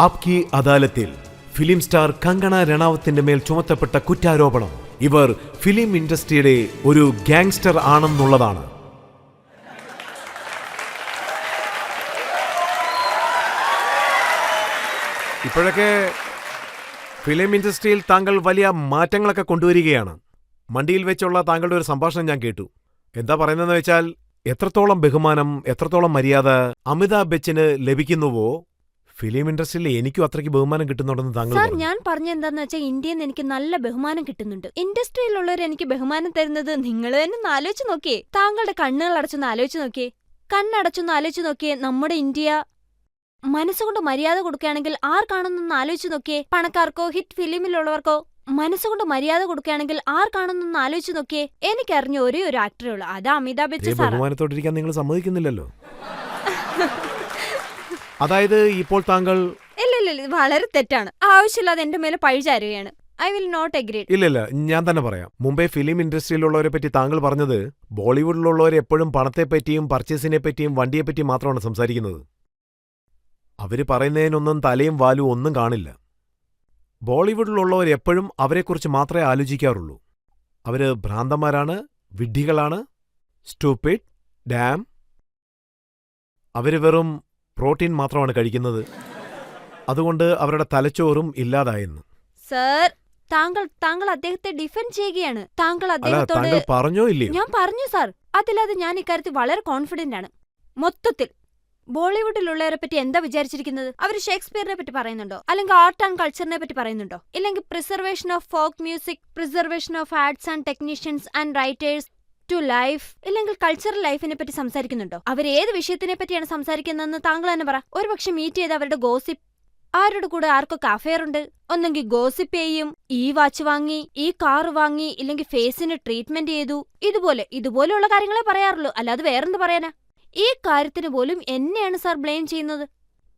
അബ് കി അദാലത്തിൽ film star Kangana റണാവത്തിന്റെ മേൽ ചുമത്തപ്പെട്ട കുറ്റാരോപണം ഇവർ ഫിലിം ഇൻഡസ്ട്രിയുടെ ഒരു ഗാങ്സ്റ്റർ ആണെന്നുള്ളതാണ്. ഇപ്പോഴൊക്കെ ഫിലിം ഇൻഡസ്ട്രിയിൽ താങ്കൾ വലിയ മാറ്റങ്ങളൊക്കെ കൊണ്ടുവരികയാണ്. മണ്ടിയിൽ വെച്ചുള്ള താങ്കളുടെ ഒരു സംഭാഷണം ഞാൻ കേട്ടു. എന്താ പറയുന്നതെന്ന് വെച്ചാൽ, എത്രത്തോളം ബഹുമാനം, എത്രത്തോളം മര്യാദ അമിതാഭ് ബച്ചന് ലഭിക്കുന്നുവോ ഫിലിം ഇൻഡസ്ട്രിയിൽ എനിക്കും അത്രയ്ക്ക് ബഹുമാനം കിട്ടുന്നുണ്ടെന്ന് താങ്കൾ സാർ, പറഞ്ഞു. ഞാൻ പറഞ്ഞ എന്താന്ന് വെച്ചാൽ ഇന്ത്യയിൽ നിന്ന് എനിക്ക് നല്ല ബഹുമാനം കിട്ടുന്നുണ്ട്. ഇൻഡസ്ട്രിയിലുള്ളവർ എനിക്ക് ബഹുമാനം തരുന്നത് നിങ്ങൾ തന്നെ ഒന്ന് ആലോചിച്ച് നോക്കിയേ. താങ്കളുടെ കണ്ണുകൾ അടച്ചൊന്ന് ആലോചിച്ച് നോക്കിയേ. കണ്ണടച്ചൊന്ന് ആലോചിച്ച് നോക്കിയേ. നമ്മുടെ ഇന്ത്യ മനസ്സുകൊണ്ട് മര്യാദ കൊടുക്കുകയാണെങ്കിൽ ആർക്കാണെന്നൊന്ന് ആലോചിച്ച് നോക്കിയേ. പണക്കാർക്കോ ഹിറ്റ് ഫിലിമിലുള്ളവർക്കോ മനസ്സുകൊണ്ട് മര്യാദ കൊടുക്കുകയാണെങ്കിൽ ആർക്കാണെന്നൊന്ന് ആലോചിച്ച് നോക്കിയേ. എനിക്കറിഞ്ഞ ഒരേ ഒരു ആക്ടറേ ഉള്ളൂ, അത് അമിതാഭ് ബച്ചൻ സാർ. ബഹുമാനത്തോട്ടിരിക്കാൻ നിങ്ങൾ സമ്മതിക്കുന്നില്ലല്ലോ. അതായത് ഇപ്പോൾ താങ്കൾ ഇല്ല, വളരെ തെറ്റാണ്. ആവശ്യമില്ലാതെ എന്റെ മേലെ പഴിചാരുകയാണ്. I will not agree. ഇല്ല, ഞാൻ തന്നെ പറയാം. മുംബൈ ഫിലിം ഇൻഡസ്ട്രിയിലുള്ളവരെ പറ്റി താങ്കൾ പറഞ്ഞത് ബോളിവുഡിലുള്ളവർ എപ്പോഴും പണത്തെപ്പറ്റിയും പർച്ചേസിനെ പറ്റിയും വണ്ടിയെപ്പറ്റിയും മാത്രമാണ് സംസാരിക്കുന്നത്. അവര് പറയുന്നതിനൊന്നും തലയും വാലും ഒന്നും കാണില്ല. ബോളിവുഡിലുള്ളവർ എപ്പോഴും അവരെക്കുറിച്ച് മാത്രമേ ആലോചിക്കാറുള്ളൂ. അവര് ഭ്രാന്തന്മാരാണ്, വിഡ്ഢികളാണ്, സ്റ്റൂപ്പിഡ്, ഡാം. അവര് വെറും പ്രോട്ടീൻ മാത്രമാണ് കഴിക്കുന്നത്. അതുകൊണ്ട് അവരുടെ തലച്ചോറും ഇല്ലാതായെന്ന്. സർ, താങ്കൾ അദ്ദേഹത്തെ ഡിഫെൻഡ് ചെയ്യുകയാണ്. താങ്കൾ താങ്കൾ അദ്ദേഹത്തോട് പറഞ്ഞോ ഇല്ലയോ? ഞാൻ പറഞ്ഞു സാർ. അതില്ലാതെ ഞാൻ ഇക്കാര്യത്തിൽ വളരെ കോൺഫിഡന്റ് ആണ്. മൊത്തത്തിൽ ബോളിവുഡിലുള്ളവരെ പറ്റി എന്താ വിചാരിച്ചിരിക്കുന്നത്? അവർ ഷേക്സ്പിയറിനെ പറ്റി പറയുന്നുണ്ടോ? അല്ലെങ്കിൽ ആർട്ട് ആൻഡ് കൾച്ചറിനെ പറ്റി പറയുന്നുണ്ടോ? ഇല്ലെങ്കിൽ preservation of folk music, preservation of arts and technicians and writers to life, ഇല്ലെങ്കിൽ കൾച്ചറൽ ലൈഫിനെ പറ്റി സംസാരിക്കുന്നുണ്ടോ? അവർ ഏത് വിഷയത്തിനെ പറ്റിയാണ് സംസാരിക്കുന്നതെന്ന് താങ്കൾ തന്നെ പറ. ഒരുപക്ഷെ മീറ്റ് ചെയ്ത് അവരുടെ ഗോസിപ്പ്, ആരുടെ കൂടെ ആർക്കൊക്കെ അഫെയർ ഉണ്ട്, ഒന്നെങ്കിൽ ഗോസിപ്പ് ചെയ്യും, ഈ വാച്ച് വാങ്ങി, ഈ കാറ് വാങ്ങി, ഇല്ലെങ്കിൽ ഫേസിന് ട്രീറ്റ്മെന്റ് ചെയ്തു, ഇതുപോലെയുള്ള കാര്യങ്ങളെ പറയാറുള്ളൂ. അല്ലാതെ വേറെന്ത് പറയാനാ? ഈ കാര്യത്തിന് പോലും എന്നെയാണ് സാർ ബ്ലെയിം ചെയ്യുന്നത്.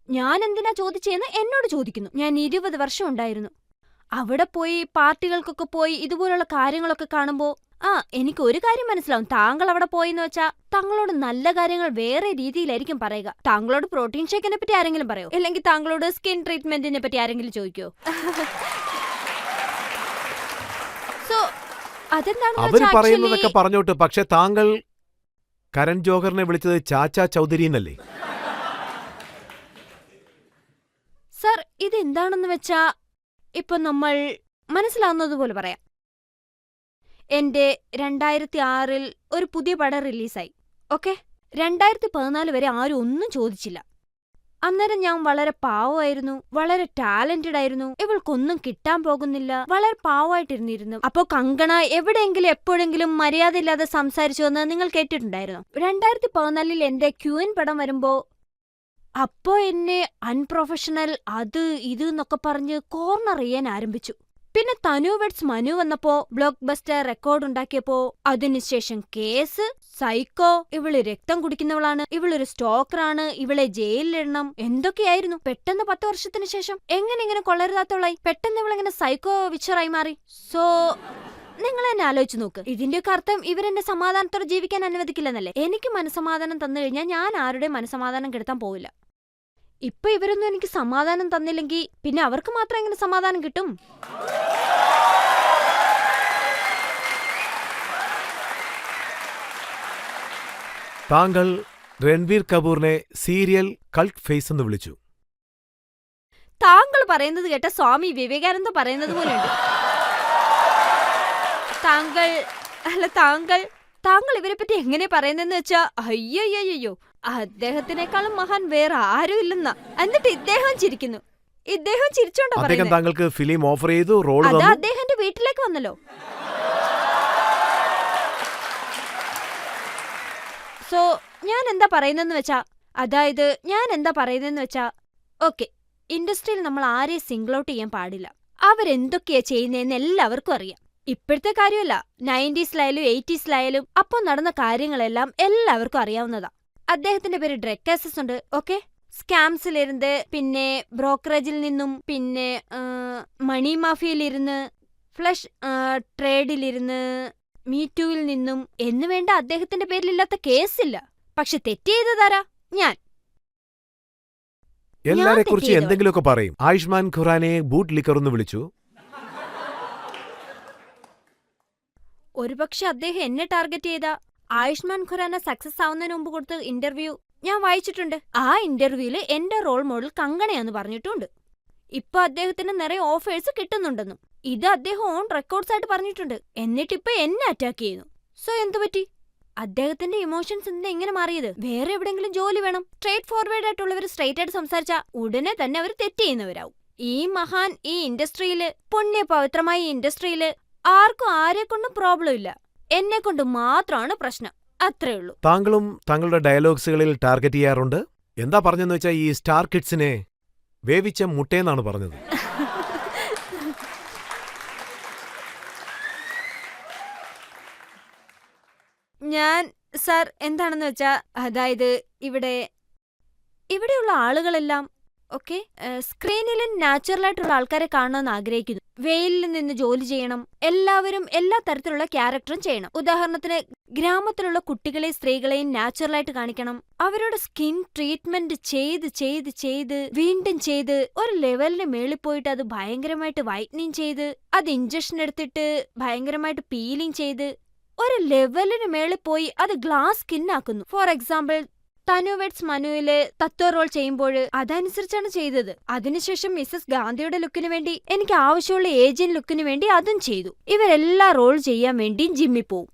ഞാൻ എന്തിനാ ചോദിച്ചതെന്ന് എന്നോട് ചോദിക്കുന്നു. ഞാൻ 20 വർഷം ഉണ്ടായിരുന്നു അവിടെ. പോയി പാർട്ടികൾക്കൊക്കെ പോയി ഇതുപോലുള്ള കാര്യങ്ങളൊക്കെ കാണുമ്പോ എനിക്ക് ഒരു കാര്യം മനസ്സിലാവും. താങ്കൾ അവിടെ പോയെന്ന് വെച്ചാ താങ്കളോട് നല്ല കാര്യങ്ങൾ വേറെ രീതിയിലായിരിക്കും പറയുക. താങ്കളോട് പ്രോട്ടീൻ ഷേക്കിനെ പറ്റി ആരെങ്കിലും പറയോ? അല്ലെങ്കിൽ താങ്കളോട് സ്കിൻ ട്രീറ്റ്മെന്റിനെ പറ്റി ആരെങ്കിലും ചോദിക്കോ? സോ അവര് പറയുന്നതൊക്കെ പറഞ്ഞോട്ട്, പക്ഷെ താങ്കൾ കരൺ ജോഹറിനെ വിളിച്ചത് ചാച്ചാ ചൗധരി എന്നല്ലേ? സർ, ഇതെന്താണെന്ന് വെച്ചാ ഇപ്പൊ നമ്മൾ മനസ്സിലാവുന്നതുപോലെ പറയാം. എന്റെ 2006 ഒരു പുതിയ പടം റിലീസായി. ഓക്കെ, 2014 വരെ ആരും ഒന്നും ചോദിച്ചില്ല. അന്നേരം ഞാൻ വളരെ പാവമായിരുന്നു, വളരെ ടാലന്റഡ് ആയിരുന്നു. ഇവൾക്കൊന്നും കിട്ടാൻ പോകുന്നില്ല, വളരെ പാവമായിട്ടിരുന്നിരുന്നു. അപ്പോ കങ്കണ എവിടെയെങ്കിലും എപ്പോഴെങ്കിലും മര്യാദയില്ലാതെ സംസാരിച്ചു എന്ന് നിങ്ങൾ കേട്ടിട്ടുണ്ടായിരുന്നു. 2014 എന്റെ ക്യൂൻ പടം വരുമ്പോ അപ്പോ എന്നെ അൺപ്രൊഫഷണൽ, അത് ഇത് എന്നൊക്കെ പറഞ്ഞ് കോർണർ ചെയ്യാൻ ആരംഭിച്ചു. പിന്നെ തനു വെഡ്സ് മനു വന്നപ്പോ ബ്ലോക്ക് ബസ്റ്റർ റെക്കോർഡ് ഉണ്ടാക്കിയപ്പോ അതിനുശേഷം കേസ്, സൈക്കോ, ഇവള് രക്തം കുടിക്കുന്നവളാണ്, ഇവളൊരു സ്റ്റോക്കറാണ്, ഇവളെ ജയിലിലിടണം, എന്തൊക്കെയായിരുന്നു. പെട്ടെന്ന് 10 വർഷത്തിന് ശേഷം എങ്ങനെ കൊള്ളരുതാത്തവളായി? പെട്ടെന്ന് ഇവളെങ്ങനെ സൈക്കോ വിച്ചറായി മാറി? സോ നിങ്ങൾ എന്നെ ആലോചിച്ച് നോക്ക്. ഇതിന്റെയൊക്കെ അർത്ഥം ഇവരെന്നെ സമാധാനത്തോടെ ജീവിക്കാൻ അനുവദിക്കില്ലെന്നല്ലേ? എനിക്ക് മനസമാധാനം തന്നു കഴിഞ്ഞാൽ ഞാൻ ആരുടെയും മനസമാധാനം കെടുത്താൻ പോവില്ല. ഇപ്പൊ ഇവരൊന്നും എനിക്ക് സമാധാനം തന്നില്ലെങ്കിൽ പിന്നെ അവർക്ക് മാത്രം എങ്ങനെ സമാധാനം കിട്ടും? താങ്കൾ രൺവീർ കപൂറിനെ സീരിയൽ കൾട്ട് ഫേസ് എന്ന് വിളിച്ചു. താങ്കൾ പറയുന്നത് കേട്ട സ്വാമി വിവേകാനന്ദ പറയുന്നത് പോലെയുണ്ട്. താങ്കൾ ഇവരെ പറ്റി എങ്ങനെ പറയുന്നെന്ന് വെച്ചാ, അയ്യോ, അദ്ദേഹത്തിനേക്കാളും മഹാൻ വേറെ ആരും ഇല്ലെന്നാ. എന്നിട്ട് ഇദ്ദേഹം ചിരിക്കുന്നു. ഇദ്ദേഹം ചിരിച്ചോണ്ടാ പറയുന്നത്. താങ്കൾക്ക് ഫിലിം ഓഫർ ചെയ്തു, റോൾ അത് അദ്ദേഹത്തിന്റെ വീട്ടിലേക്ക് വന്നല്ലോ. സോ ഞാൻ എന്താ പറയുന്നെന്ന് വെച്ചാ, ഓക്കെ, ഇൻഡസ്ട്രിയിൽ നമ്മൾ ആരെയും സിംഗിൾ ഔട്ട് ചെയ്യാൻ പാടില്ല. അവരെന്തൊക്കെയാ ചെയ്യുന്നതെന്ന് എല്ലാവർക്കും അറിയാം. ഇപ്പോഴത്തെ കാര്യമല്ല, 90s-ലായാലും 80s-ലായാലും അപ്പൊ നടന്ന കാര്യങ്ങളെല്ലാം എല്ലാവർക്കും അറിയാവുന്നതാ. അദ്ദേഹത്തിന്റെ പേര് ഡ്രഗ് കേസസ് ഉണ്ട്. ഓക്കെ, സ്കാംസിലിരുന്ന്, പിന്നെ ബ്രോക്കറേജിൽ നിന്നും, പിന്നെ മണി മാഫിയയിലിരുന്ന്, ഫ്ലഷ് ട്രേഡിലിരുന്ന്, മീറ്റൂവിൽ നിന്നും എന്ന് വേണ്ട അദ്ദേഹത്തിന്റെ പേരിലില്ലാത്ത കേസില്ല. പക്ഷെ തെറ്റ് ചെയ്തതാരാ? ഞാൻ. എല്ലാരെ കുറിച്ച് തെറ്റ് എന്തെങ്കിലുമൊക്കെ പറയും. ആയുഷ്മാൻ ഖുറാനെ ബൂട്ട് ലിക്കർ എന്ന് വിളിച്ചു. ഒരുപക്ഷെ അദ്ദേഹം എന്നെ ടാർഗറ്റ് ചെയ്ത ആയുഷ്മാൻ ഖുറാന സക്സസ് ആവുന്നതിന് മുമ്പ് കൊടുത്ത ഇന്റർവ്യൂ ഞാൻ വായിച്ചിട്ടുണ്ട്. ആ ഇന്റർവ്യൂവില് എന്റെ റോൾ മോഡൽ കങ്കണയാന്ന് പറഞ്ഞിട്ടുണ്ട്. ഇപ്പൊ അദ്ദേഹത്തിന് നിറയെ ഓഫേഴ്സ് കിട്ടുന്നുണ്ടെന്നും ഇത് അദ്ദേഹം ഓൺ റെക്കോർഡ്സ് ആയിട്ട് പറഞ്ഞിട്ടുണ്ട്. എന്നിട്ടിപ്പൊ എന്നെ അറ്റാക്ക് ചെയ്യുന്നു. സോ എന്തുപറ്റി? അദ്ദേഹത്തിന്റെ ഇമോഷൻസ് എന്താ ഇങ്ങനെ മാറിയത്? വേറെ എവിടെയെങ്കിലും ജോലി വേണം. സ്ട്രേറ്റ് ഫോർവേഡ് ആയിട്ടുള്ളവർ സ്ട്രേറ്റ് ആയിട്ട് സംസാരിച്ചാ ഉടനെ തന്നെ അവർ തെറ്റ് ചെയ്യുന്നവരാവും. ഈ മഹാൻ ഈ ഇൻഡസ്ട്രിയില്, പുണ്യപവിത്രമായ ഈ ഇൻഡസ്ട്രിയില് ആർക്കും ആരെക്കൊണ്ടും പ്രോബ്ലം ഇല്ല. എന്നെ കൊണ്ട് മാത്രമാണ് പ്രശ്നം. അത്രേ ഉള്ളൂ. താങ്കളും താങ്കളുടെ ഡയലോഗ്സുകളിൽ ടാർഗറ്റ് ചെയ്യാറുണ്ട്. എന്താ പറഞ്ഞെന്ന് വെച്ചാൽ ഈ സ്റ്റാർ കിഡ്സിനെ വേവിച്ച മുട്ടേന്നാണ് പറഞ്ഞത്. ഞാൻ സാർ എന്താണെന്ന് വെച്ചാ, അതായത് ഇവിടെയുള്ള ആളുകളെല്ലാം ഓക്കെ സ്ക്രീനിലും നാച്ചുറലായിട്ടുള്ള ആൾക്കാരെ കാണണമെന്ന് ആഗ്രഹിക്കുന്നു. വെയിലിൽ നിന്ന് ജോലി ചെയ്യണം. എല്ലാവരും എല്ലാ തരത്തിലുള്ള ക്യാരക്ടറും ചെയ്യണം. ഉദാഹരണത്തിന് ഗ്രാമത്തിലുള്ള കുട്ടികളെയും സ്ത്രീകളെയും നാച്ചുറലായിട്ട് കാണിക്കണം. അവരുടെ സ്കിൻ ട്രീറ്റ്മെന്റ് ചെയ്ത് വീണ്ടും ചെയ്ത് ഒരു ലെവലിന് മേളിൽ പോയിട്ട് അത് ഭയങ്കരമായിട്ട് വൈറ്റനിങ് ചെയ്ത് അത് ഇഞ്ചക്ഷൻ എടുത്തിട്ട് ഭയങ്കരമായിട്ട് പീലിംഗ് ചെയ്ത് ഒരു ലെവലിന് മേളിൽ പോയി അത് ഗ്ലാസ് സ്കിന്നാക്കുന്നു. ഫോർ എക്സാമ്പിൾ തനു വെഡ്സ് മനുവില് തത്വ റോൾ ചെയ്യുമ്പോൾ അതനുസരിച്ചാണ് ചെയ്തത്. അതിനുശേഷം മിസ്സസ് ഗാന്ധിയുടെ ലുക്കിന് വേണ്ടി എനിക്ക് ആവശ്യമുള്ള ഏജിയൻ ലുക്കിന് വേണ്ടി അതും ചെയ്തു. ഇവരെല്ലാ റോൾ ചെയ്യാൻ വേണ്ടി ജിമ്മിൽ പോവും.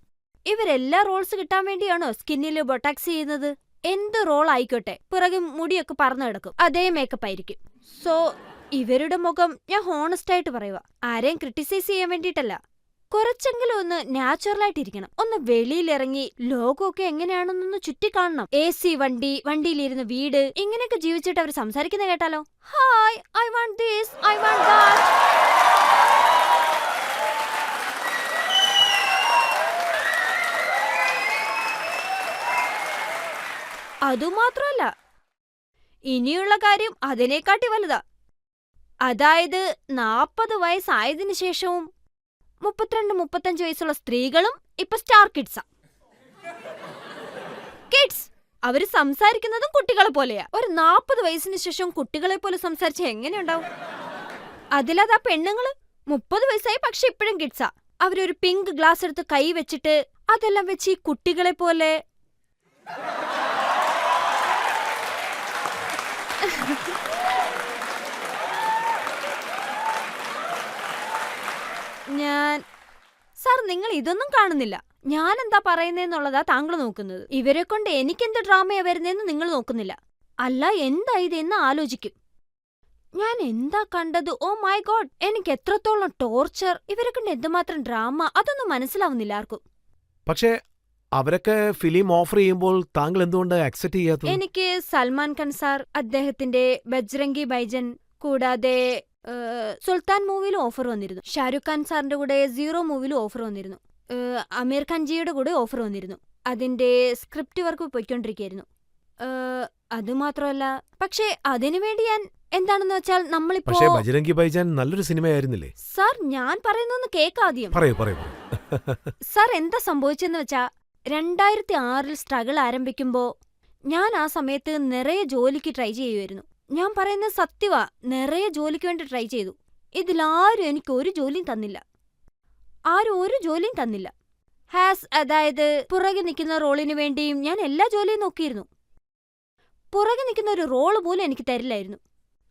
ഇവരെല്ലാ റോൾസ് കിട്ടാൻ വേണ്ടിയാണോ സ്കിന്നിൽ ബൊട്ടാക്സ് ചെയ്യുന്നത്? എന്ത് റോൾ ആയിക്കോട്ടെ, പിറകെ മുടിയൊക്കെ പറന്നു കിടക്കും, അതേ മേക്കപ്പ് ആയിരിക്കും. സോ ഇവരുടെ മുഖം ഞാൻ ഹോണസ്റ്റ് ആയിട്ട് പറയുക, ആരെയും ക്രിട്ടിസൈസ് ചെയ്യാൻ വേണ്ടിയിട്ടല്ല. കുറച്ചെങ്കിലും ഒന്ന് നാച്ചുറലായിട്ടിരിക്കണം. ഒന്ന് വെളിയിലിറങ്ങി ലോകമൊക്കെ എങ്ങനെയാണെന്നൊന്ന് ചുറ്റിക്കാണണം. AC വണ്ടി, വണ്ടിയിലിരുന്ന് വീട്, ഇങ്ങനെയൊക്കെ ജീവിച്ചിട്ട് അവർ സംസാരിക്കുന്ന കേട്ടാലോ, hi I want this, I want that. അതുമാത്രമല്ല, ഇനിയുള്ള കാര്യം അതിനേക്കാട്ടി വലുതാ. അതായത് 40 വയസ്സായതിനു ശേഷവും 32-35 വയസ്സുള്ള സ്ത്രീകളും ഇപ്പൊ സ്റ്റാർ കിഡ്സാ. കിഡ്സ് അവര് സംസാരിക്കുന്നതും കുട്ടികളെ പോലെയാ. ഒരു 40 വയസ്സിന് ശേഷം കുട്ടികളെ പോലെ സംസാരിച്ച എങ്ങനെയുണ്ടാവും? അതിലതാ പെണ്ണുങ്ങള് 30 വയസ്സായി പക്ഷെ ഇപ്പോഴും കിഡ്സാ. അവരൊരു പിങ്ക് ഗ്ലാസ് എടുത്ത് കൈ വെച്ചിട്ട് അതെല്ലാം വെച്ച് ഈ കുട്ടികളെ പോലെ സാർ നിങ്ങൾ ഇതൊന്നും കാണുന്നില്ല. ഞാൻ എന്താ പറയുന്നതെന്നുള്ളതാ താങ്കൾ നോക്കുന്നത്. ഇവരെ കൊണ്ട് എനിക്കെന്ത് ഡ്രാമയാ വരുന്നതെന്ന് നിങ്ങൾ നോക്കുന്നില്ല. അല്ല എന്താ ഇതെന്ന് ആലോചിക്കും. ഞാൻ എന്താ കണ്ടത്? ഓ മൈ ഗോഡ്, എനിക്ക് എത്രത്തോളം ടോർച്ചർ, ഇവരെ കൊണ്ട് എന്തുമാത്രം ഡ്രാമ, അതൊന്നും മനസ്സിലാവുന്നില്ല ആർക്കും. പക്ഷേ അവരൊക്കെ ഫിലിം ഓഫർ ചെയ്യുമ്പോൾ താങ്കൾ എന്തുകൊണ്ട് അക്സെപ്റ്റ് ചെയ്യാത്തത്? എനിക്ക് സൽമാൻ ഖാൻ സാർ, അദ്ദേഹത്തിന്റെ ബജ്രംഗി ബൈജൻ, കൂടാതെ സുൽത്താൻ മൂവിയിലും ഓഫർ വന്നിരുന്നു. ഷാരൂഖ് ഖാൻ സാറിന്റെ കൂടെ 0 മൂവിയിലും ഓഫർ വന്നിരുന്നു. അമീർ ഖാൻ ജിയുടെ കൂടെ ഓഫർ വന്നിരുന്നു. അതിന്റെ സ്ക്രിപ്റ്റ് വർക്ക് പോയിക്കൊണ്ടിരിക്കുകയായിരുന്നു. അതുമാത്രമല്ല, പക്ഷേ അതിനുവേണ്ടി ഞാൻ എന്താണെന്ന് വെച്ചാൽ നമ്മളിപ്പോ പക്ഷേ ബജ്രംഗി ബൈജാൻ നല്ലൊരു സിനിമയായിരുന്നില്ലേ? സാർ ഞാൻ പറയുന്നൊന്ന് കേൾക്കാദ്യം. പറയൂ. സാർ എന്താ സംഭവിച്ചെന്ന് വെച്ചാ 2006 സ്ട്രഗിൾ ആരംഭിക്കുമ്പോ ഞാൻ ആ സമയത്ത് നിറയെ ജോലിക്ക് ട്രൈ ചെയ്യുമായിരുന്നു. ഞാൻ പറയുന്നത് സത്യവാ, നിറയെ ജോലിക്ക് വേണ്ടി ട്രൈ ചെയ്തു. ഇതിലാരും എനിക്ക് ഒരു ജോലിയും തന്നില്ല. ആരും ഒരു ജോലിയും തന്നില്ല. അതായത് പുറകെ നിൽക്കുന്ന റോളിന് വേണ്ടിയും ഞാൻ എല്ലാ ജോലിയും നോക്കിയിരുന്നു. പുറകെ നിൽക്കുന്ന ഒരു റോള് പോലും എനിക്ക് തരില്ലായിരുന്നു.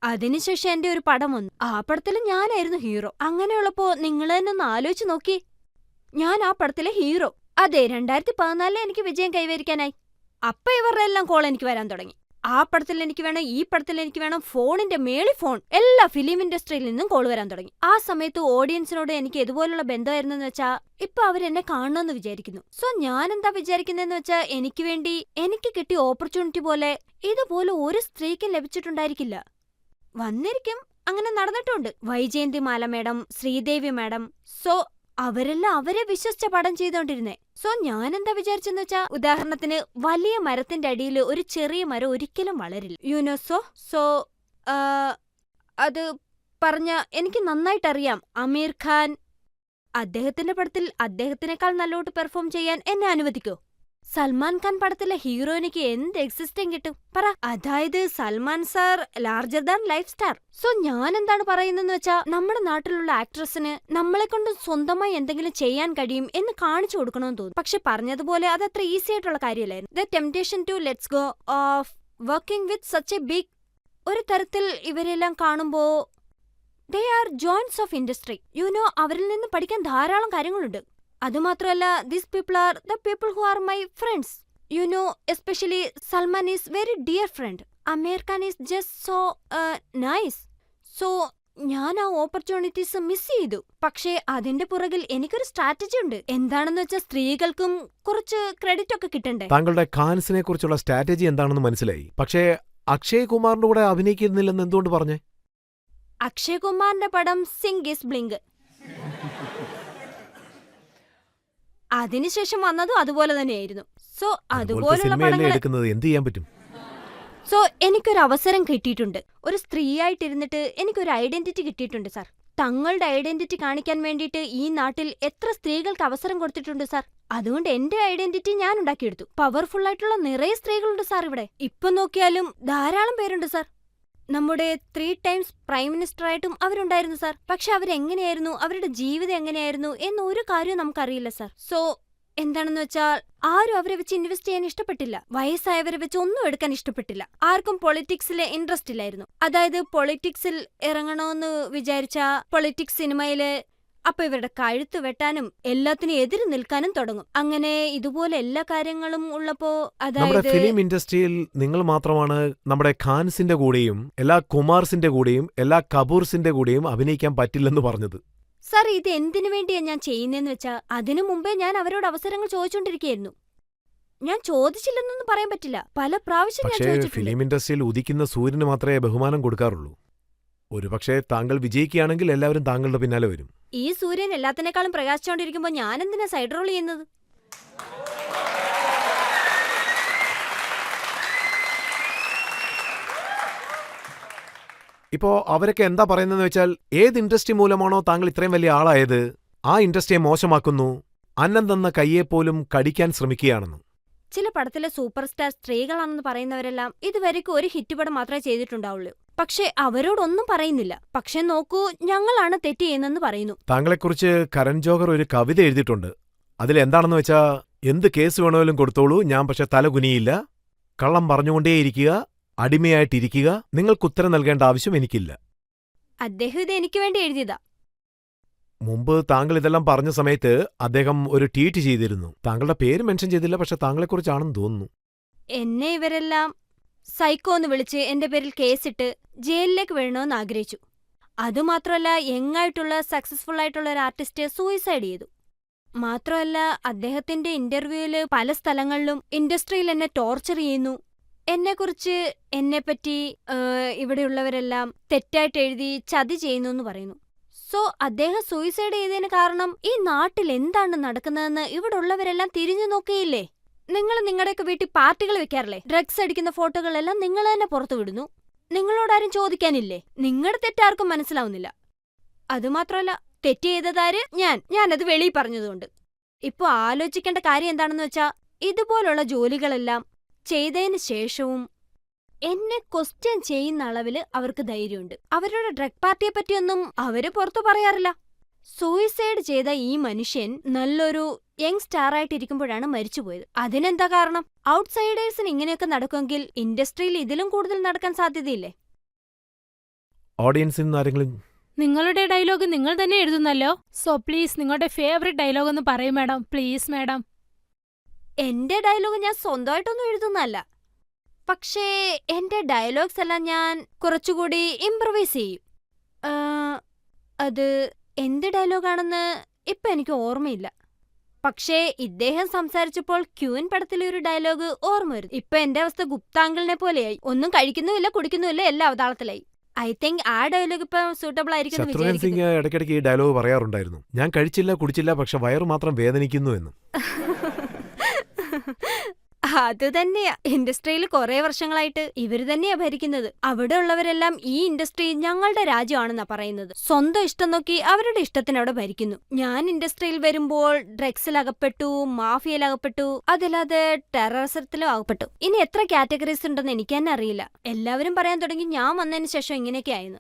അതിനുശേഷം എന്റെ ഒരു പടം വന്നു. ആ പടത്തിൽ ഞാനായിരുന്നു ഹീറോ. അങ്ങനെയുള്ളപ്പോ നിങ്ങൾ തന്നെ ഒന്ന് ആലോചിച്ച് നോക്കി, ഞാൻ ആ പടത്തിലെ ഹീറോ. അതെ, 2014 എനിക്ക് വിജയം കൈവരിക്കാനായി. അപ്പൊ ഇവരുടെ എല്ലാം കോൾ എനിക്ക് വരാൻ തുടങ്ങി. ആ പടത്തിൽ എനിക്ക് വേണം, ഈ പടത്തിൽ എനിക്ക് വേണം, ഫോണിന്റെ മേളി ഫോൺ, എല്ലാ ഫിലിം ഇൻഡസ്ട്രിയിൽ നിന്നും കോൾ വരാൻ തുടങ്ങി. ആ സമയത്ത് ഓഡിയൻസിനോട് എനിക്ക് ഇതുപോലുള്ള ബന്ധമായിരുന്നെന്ന് വെച്ചാ ഇപ്പൊ അവരെന്നെ കാണണമെന്ന് വിചാരിക്കുന്നു. സോ ഞാൻ എന്താ വിചാരിക്കുന്നതെന്ന് വെച്ചാ, എനിക്ക് വേണ്ടി എനിക്ക് കിട്ടിയ ഓപ്പർച്യൂണിറ്റി പോലെ ഇതുപോലെ ഒരു സ്ത്രീക്കും ലഭിച്ചിട്ടുണ്ടായിരിക്കില്ല. വന്നിരിക്കും, അങ്ങനെ നടന്നിട്ടുണ്ട്. Vyjayanthimala madam, Sridevi madam. So അവരെല്ലാം അവരെ വിശ്വസിച്ച പടം ചെയ്തോണ്ടിരുന്നേ. സോ ഞാൻ എന്താ വിചാരിച്ചെന്ന് വെച്ചാ, ഉദാഹരണത്തിന് വലിയ മരത്തിന്റെ അടിയിൽ ഒരു ചെറിയ മരം ഒരിക്കലും വളരില്ല. യുനോ സോ അത് പറഞ്ഞ എനിക്ക് നന്നായിട്ടറിയാം. അമീർ ഖാൻ അദ്ദേഹത്തിന്റെ പടത്തിൽ അദ്ദേഹത്തിനേക്കാൾ നല്ലോട്ട് പെർഫോം ചെയ്യാൻ എന്നെ അനുവദിക്കോ? സൽമാൻ ഖാൻ പടത്തിലെ ഹീറോയിനിക്ക് എന്ത് എക്സിസ്റ്റിംഗ് കിട്ടും പറ? അതായത് Salman sir larger than life star. So ഞാൻ എന്താണ് പറയുന്നതെന്ന് വെച്ചാ, നമ്മുടെ നാട്ടിലുള്ള ആക്ട്രസിന് നമ്മളെ കൊണ്ട് സ്വന്തമായി എന്തെങ്കിലും ചെയ്യാൻ കഴിയും എന്ന് കാണിച്ചു കൊടുക്കണമെന്ന് തോന്നുന്നു. പക്ഷെ പറഞ്ഞതുപോലെ അത് അത്ര ഈസി ആയിട്ടുള്ള കാര്യമല്ലായിരുന്നു. The temptation to let's go of working with such a big, ഒരു തരത്തിൽ ഇവരെല്ലാം കാണുമ്പോ they are giants of industry. അവരിൽ നിന്ന് പഠിക്കാൻ ധാരാളം കാര്യങ്ങളുണ്ട്. അതുമാത്രമല്ല, these people are the people who are my friends. Especially Salman is very dear friend. Aamir Khan is just so nice. So ഞാൻ ആ ഓപ്പർച്യൂണിറ്റീസ് മിസ് ചെയ്തു. പക്ഷേ അതിന്റെ പുറകിൽ എനിക്കൊരു സ്ട്രാറ്റജി ഉണ്ട്. എന്താണെന്ന് വെച്ചാൽ, സ്ത്രീകൾക്കും കുറച്ച് ക്രെഡിറ്റ് ഒക്കെ കിട്ടണ്ടേ. താങ്കളുടെ ഖാൻസിനെ കുറിച്ചുള്ള സ്ട്രാറ്റജി എന്താണെന്ന് മനസ്സിലായി. പക്ഷേ അക്ഷയ് കുമാറിന്റെ കൂടെ അഭിനയിക്കുന്നില്ലെന്ന് എന്തുകൊണ്ട് പറഞ്ഞേ? അക്ഷയ് കുമാറിന്റെ പടം സിംഗ് ഈസ് ബ്ലിങ്ക്. അതിനുശേഷം വന്നതും അതുപോലെ തന്നെയായിരുന്നു. സോ അതുപോലുള്ള സിനിമയല്ലേ പടങ്ങൾ. എടുക്കുന്നത്, എന്ത് ചെയ്യാൻ പറ്റും? സോ എനിക്കൊരു അവസരം കിട്ടിയിട്ടുണ്ട്. ഒരു സ്ത്രീയായിട്ടിരുന്നിട്ട് എനിക്കൊരു ഐഡന്റിറ്റി കിട്ടിയിട്ടുണ്ട് സാർ. തങ്ങളുടെ ഐഡന്റിറ്റി കാണിക്കാൻ വേണ്ടിയിട്ട് ഈ നാട്ടിൽ എത്ര സ്ത്രീകൾക്ക് അവസരം കൊടുത്തിട്ടുണ്ട് സാർ. അതുകൊണ്ട് എന്റെ ഐഡന്റിറ്റി ഞാൻ ഉണ്ടാക്കിയെടുത്തു. പവർഫുൾ ആയിട്ടുള്ള നിറയെ സ്ത്രീകളുണ്ട് സാർ ഇവിടെ. ഇപ്പൊ നോക്കിയാലും ധാരാളം പേരുണ്ട് സാർ. നമ്മുടെ 3 ടൈംസ് പ്രൈം മിനിസ്റ്ററായിട്ടും അവരുണ്ടായിരുന്നു സാർ. പക്ഷെ അവരെങ്ങനെയായിരുന്നു, അവരുടെ ജീവിതം എങ്ങനെയായിരുന്നു എന്നൊരു കാര്യവും നമുക്കറിയില്ല സാർ. സോ എന്താണെന്ന് വെച്ചാൽ, ആരും അവരെ വെച്ച് ഇൻവെസ്റ്റ് ചെയ്യാൻ ഇഷ്ടപ്പെട്ടില്ല. വയസ്സായവരെ വെച്ച് ഒന്നും എടുക്കാൻ ഇഷ്ടപ്പെട്ടില്ല. ആർക്കും പൊളിറ്റിക്സിലെ ഇൻട്രസ്റ്റ് ഇല്ലായിരുന്നു. അതായത് പൊളിറ്റിക്സിൽ ഇറങ്ങണമെന്ന് വിചാരിച്ച പൊളിറ്റിക്സ് സിനിമയില് അപ്പൊ ഇവരുടെ കഴുത്ത് വെട്ടാനും എല്ലാത്തിനും എതിര് നിൽക്കാനും തുടങ്ങും. അങ്ങനെ ഇതുപോലെ എല്ലാ കാര്യങ്ങളും ഉള്ളപ്പോ, നമ്മുടെ അതായത് ഫിലിം ഇൻഡസ്ട്രിയിൽ നിങ്ങൾ മാത്രമാണ് നമ്മുടെ ഖാൻസിന്റെ കൂടെയും എല്ലാ കുമാർസിന്റെ കൂടെയും എല്ലാ കപൂർസിന്റെ കൂടെയും അഭിനയിക്കാൻ പറ്റില്ലെന്ന് പറഞ്ഞത്. സാർ, ഇത് എന്തിനു വേണ്ടിയാ ഞാൻ ചെയ്യുന്നതെന്ന് വെച്ചാ, അതിനു മുമ്പേ ഞാൻ അവരോട് അവസരങ്ങൾ ചോദിച്ചുകൊണ്ടിരിക്കുകയായിരുന്നു. ഞാൻ ചോദിച്ചില്ലെന്നൊന്നും പറയാൻ പറ്റില്ല. പല പ്രാവശ്യം ഞാൻ പക്ഷേ ചോദിച്ചിട്ടുണ്ട്. ഫിലിം ഇൻഡസ്ട്രിയിൽ ഉദിക്കുന്ന സൂര്യന് മാത്രമേ ബഹുമാനം കൊടുക്കാറുള്ളൂ. ഒരുപക്ഷെ താങ്കൾ വിജയിക്കുകയാണെങ്കിൽ എല്ലാവരും താങ്കളുടെ പിന്നാലെ വരും. ഈ സൂര്യൻ എല്ലാത്തിനേക്കാളും പ്രകാശിച്ചുകൊണ്ടിരിക്കുമ്പോ ഞാൻ എന്തിനാ സൈഡ് റോൾ ചെയ്യുന്നത്? ഇപ്പോ അവരൊക്കെ എന്താ പറയുന്നതെന്ന് വെച്ചാൽ, ഏത് ഇൻഡസ്ട്രി മൂലമാണോ താങ്കൾ ഇത്രയും വലിയ ആളായത്, ആ ഇൻഡസ്ട്രിയെ മോശമാക്കുന്നു, അന്നം തന്ന കയ്യെപ്പോലും കടിക്കാൻ ശ്രമിക്കുകയാണെന്ന്. ചില പടത്തിലെ സൂപ്പർ സ്റ്റാർ സ്ത്രീകളാണെന്ന് പറയുന്നവരെല്ലാം ഇതുവരെയ്ക്കും ഒരു ഹിറ്റ് പടം മാത്രമേ ചെയ്തിട്ടുണ്ടാവുള്ളൂ. പക്ഷെ അവരോടൊന്നും പറയുന്നില്ല. പക്ഷെ നോക്കൂ, ഞങ്ങളാണ് തെറ്റ് ചെയ്യുന്നെന്ന് പറയുന്നു. താങ്കളെക്കുറിച്ച് കരൺ ജോഹർ ഒരു കവിത എഴുതിയിട്ടുണ്ട്. അതിലെന്താണെന്ന് വെച്ചാ, എന്ത് കേസ് വേണമെങ്കിലും കൊടുത്തോളൂ, ഞാൻ പക്ഷെ തല കുനിയില്ല, കള്ളം പറഞ്ഞുകൊണ്ടേയിരിക്കുക, അടിമയായിട്ടിരിക്കുക, നിങ്ങൾക്കുത്തരം നൽകേണ്ട ആവശ്യം എനിക്കില്ല. അദ്ദേഹം ഇത് എനിക്ക് വേണ്ടി എഴുതിയതാ. മുമ്പ് താങ്കൾ ഇതെല്ലാം പറഞ്ഞ സമയത്ത് അദ്ദേഹം ഒരു ട്വീറ്റ് ചെയ്തിരുന്നു. താങ്കളുടെ പേര് മെൻഷൻ ചെയ്തില്ല, പക്ഷെ താങ്കളെക്കുറിച്ചാണെന്ന് തോന്നുന്നു. എന്നെ ഇവരെല്ലാം സൈക്കോ എന്ന് വിളിച്ച് എന്റെ പേരിൽ കേസിട്ട് ജയിലിലേക്ക് വീഴണമെന്ന് ആഗ്രഹിച്ചു. അതുമാത്രമല്ല, യങ്ങായിട്ടുള്ള സക്സസ്ഫുൾ ആയിട്ടുള്ള ഒരു ആർട്ടിസ്റ്റ് സൂയിസൈഡ് ചെയ്തു. മാത്രമല്ല, അദ്ദേഹത്തിന്റെ ഇന്റർവ്യൂവില് പല സ്ഥലങ്ങളിലും ഇൻഡസ്ട്രിയിൽ എന്നെ ടോർച്ചർ ചെയ്യുന്നു, എന്നെക്കുറിച്ച്, എന്നെപ്പറ്റി ഇവിടെയുള്ളവരെല്ലാം തെറ്റായിട്ട് എഴുതി ചതി ചെയ്യുന്നു എന്ന് പറയുന്നു. സോ അദ്ദേഹം സൂയിസൈഡ് ചെയ്തതിന് കാരണം, ഈ നാട്ടിൽ എന്താണ് നടക്കുന്നതെന്ന് ഇവിടെ ഉള്ളവരെല്ലാം തിരിഞ്ഞു നോക്കിയില്ലേ? നിങ്ങൾ നിങ്ങളുടെയൊക്കെ വീട്ടിൽ പാർട്ടികൾ വെക്കാറില്ലേ? ഡ്രഗ്സ് അടിക്കുന്ന ഫോട്ടോകളെല്ലാം നിങ്ങൾ തന്നെ പുറത്തു വിടുന്നു. നിങ്ങളോടാരും ചോദിക്കാനില്ലേ? നിങ്ങളുടെ തെറ്റാർക്കും മനസ്സിലാവുന്നില്ല. അതുമാത്രമല്ല, തെറ്റ് ചെയ്തതാര്? ഞാനത് വെളിയിൽ പറഞ്ഞതുകൊണ്ട്. ഇപ്പൊ ആലോചിക്കേണ്ട കാര്യം എന്താണെന്ന് വെച്ചാ, ഇതുപോലുള്ള ജോലികളെല്ലാം ചെയ്തതിന് ശേഷവും എന്നെ ക്വസ്റ്റ്യൻ ചെയ്യുന്ന അളവില് അവർക്ക് ധൈര്യമുണ്ട്. അവരുടെ ഡ്രഗ് പാർട്ടിയെ പറ്റിയൊന്നും അവര് പുറത്തു പറയാറില്ല. സൂയിസൈഡ് ചെയ്ത ഈ മനുഷ്യൻ നല്ലൊരു യങ് സ്റ്റാർ ആയിട്ടിരിക്കുമ്പോഴാണ് മരിച്ചുപോയത്. അതിനെന്താ കാരണം? ഔട്ട്സൈഡേഴ്സിന് ഇങ്ങനെയൊക്കെ നടക്കുമെങ്കിൽ ഇൻഡസ്ട്രിയിൽ ഇതിലും കൂടുതൽ നടക്കാൻ സാധ്യതയില്ലേ? ഓഡിയൻസിൽ നിന്ന് ആരെങ്കിലും നിങ്ങളുടെ ഡയലോഗ് നിങ്ങൾ തന്നെ എഴുതുന്നല്ലോ. സോ പ്ലീസ് നിങ്ങളുടെ ഫേവറേറ്റ് ഡയലോഗ് ഒന്ന് പറയും മാഡം. Please madam. എന്റെ ഡയലോഗ് ഞാൻ സ്വന്തമായിട്ടൊന്നും എഴുതുന്നതല്ല. പക്ഷേ എന്റെ ഡയലോഗ്സ് എല്ലാം ഞാൻ കുറച്ചുകൂടി ഇംപ്രവൈസ് ചെയ്യും. അത് എന്ത് ഡയലോഗാണെന്ന് ഇപ്പൊ എനിക്ക് ഓർമ്മയില്ല. പക്ഷേ ഇദ്ദേഹം സംസാരിച്ചപ്പോൾ ക്യൂൻ പടത്തിലെ ഒരു ഡയലോഗ് ഓർമ്മ വരും. ഇപ്പൊ എന്റെ അവസ്ഥ ഗുപ്താങ്കിളിനെ പോലെയായി. ഒന്നും കഴിക്കുന്നുമില്ല, കുടിക്കുന്നുമില്ല, എല്ലാം അവതാളത്തിലായി. ഐ തിങ്ക് ആ ഡയലോഗ് ഇപ്പൊ സൂട്ടബിൾ ആയിരിക്കും. ശത്രുഘ്നൻ സിംഗ് ഇടയ്ക്കിടയ്ക്ക് ഈ ഡയലോഗ് പറയാറുണ്ടായിരുന്നു. ഞാൻ കഴിച്ചില്ല, കുടിച്ചില്ല, പക്ഷെ വയറ് മാത്രം വേദനിക്കുന്നു എന്ന്. അത് തന്നെയാ. ഇൻഡസ്ട്രിയിൽ കുറെ വർഷങ്ങളായിട്ട് ഇവര് തന്നെയാ ഭരിക്കുന്നത്. അവിടെ ഉള്ളവരെല്ലാം ഈ ഇൻഡസ്ട്രി ഞങ്ങളുടെ രാജ്യമാണെന്നാ പറയുന്നത്. സ്വന്തം ഇഷ്ടം നോക്കി അവരുടെ ഇഷ്ടത്തിന് അവിടെ ഭരിക്കുന്നു. ഞാൻ ഇൻഡസ്ട്രിയിൽ വരുമ്പോൾ ഡ്രഗ്സിൽ അകപ്പെട്ടു, മാഫിയയിൽ അകപ്പെട്ടു, അതല്ലാതെ ടെററിസത്തിലും അകപ്പെട്ടു. ഇനി എത്ര കാറ്റഗറീസ് ഉണ്ടെന്ന് എനിക്ക് തന്നെ അറിയില്ല. എല്ലാവരും പറയാൻ തുടങ്ങി ഞാൻ വന്നതിന് ശേഷം ഇങ്ങനെയൊക്കെ ആയിരുന്നു.